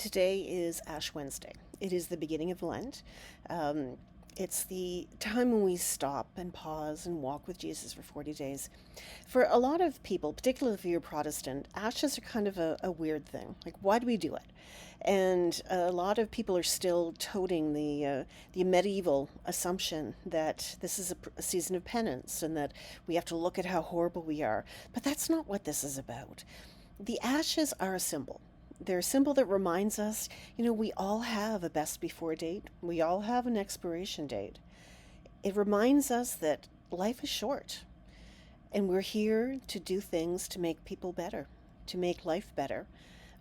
Today is Ash Wednesday. It is the beginning of Lent. Um, it's the time when we stop and pause and walk with Jesus for 40 days. For a lot of people, particularly if you're Protestant, ashes are kind of a weird thing. Like, why do we do it? And a lot of people are still toting the medieval assumption that this is a season of penance and that we have to look at how horrible we are. But that's not what this is about. The ashes are a symbol. They're a symbol that reminds us, we all have a best before date. We all have an expiration date. It reminds us that life is short and we're here to do things to make people better, to make life better.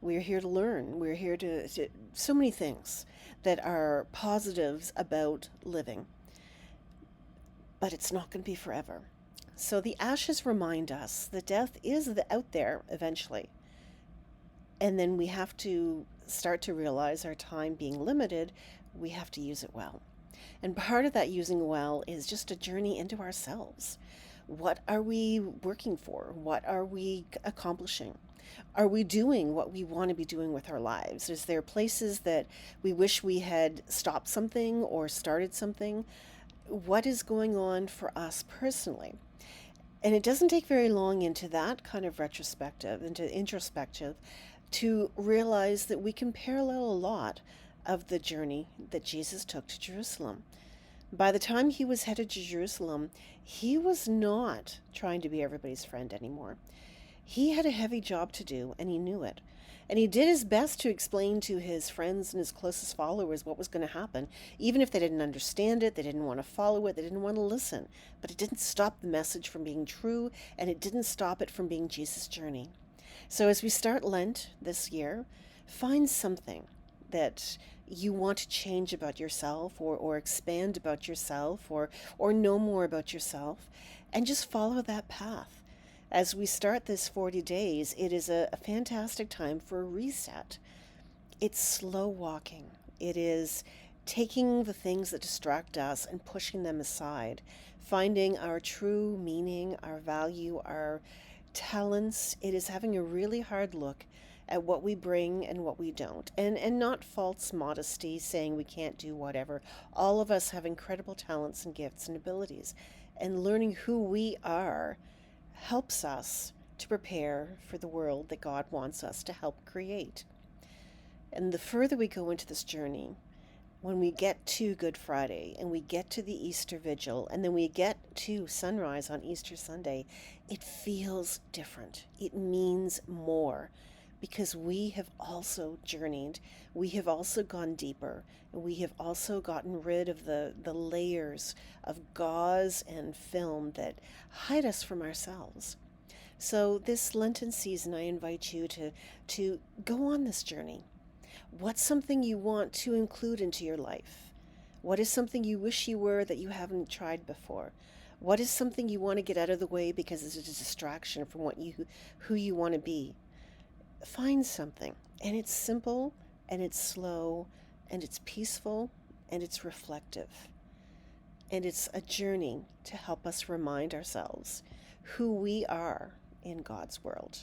We're here to learn. We're here to so many things that are positives about living, but it's not going to be forever. So the ashes remind us that death is out there eventually. And then we have to start to realize our time being limited, we have to use it well. And part of that using well is just a journey into ourselves. What are we working for? What are we accomplishing? Are we doing what we want to be doing with our lives? Is there places that we wish we had stopped something or started something? What is going on for us personally? And it doesn't take very long into that kind of retrospective, into introspective, to realize that we can parallel a lot of the journey that Jesus took to Jerusalem. By the time he was headed to Jerusalem, he was not trying to be everybody's friend anymore. He had a heavy job to do, and he knew it. And he did his best to explain to his friends and his closest followers what was going to happen, even if they didn't understand it, they didn't want to follow it, they didn't want to listen. But it didn't stop the message from being true, and it didn't stop it from being Jesus' journey. So as we start Lent this year, find something that you want to change about yourself or expand about yourself or know more about yourself, and just follow that path. As we start this 40 days, it is a fantastic time for a reset. It's slow walking. It is taking the things that distract us and pushing them aside, finding our true meaning, our value, our talents. It is having a really hard look at what we bring and what we don't, and not false modesty saying we can't do whatever. All of us have incredible talents and gifts and abilities, and learning who we are helps us to prepare for the world that God wants us to help create. And the further we go into this journey, when we get to Good Friday and we get to the Easter Vigil and then we get to sunrise on Easter Sunday, it feels different. It means more because we have also journeyed. We have also gone deeper. And we have also gotten rid of the layers of gauze and film that hide us from ourselves. So this Lenten season, I invite you to go on this journey. What's something you want to include into your life? What is something you wish you were that you haven't tried before? What is something you want to get out of the way because it's a distraction from who you want to be? Find something, and it's simple, and it's slow, and it's peaceful, and it's reflective. And it's a journey to help us remind ourselves who we are in God's world.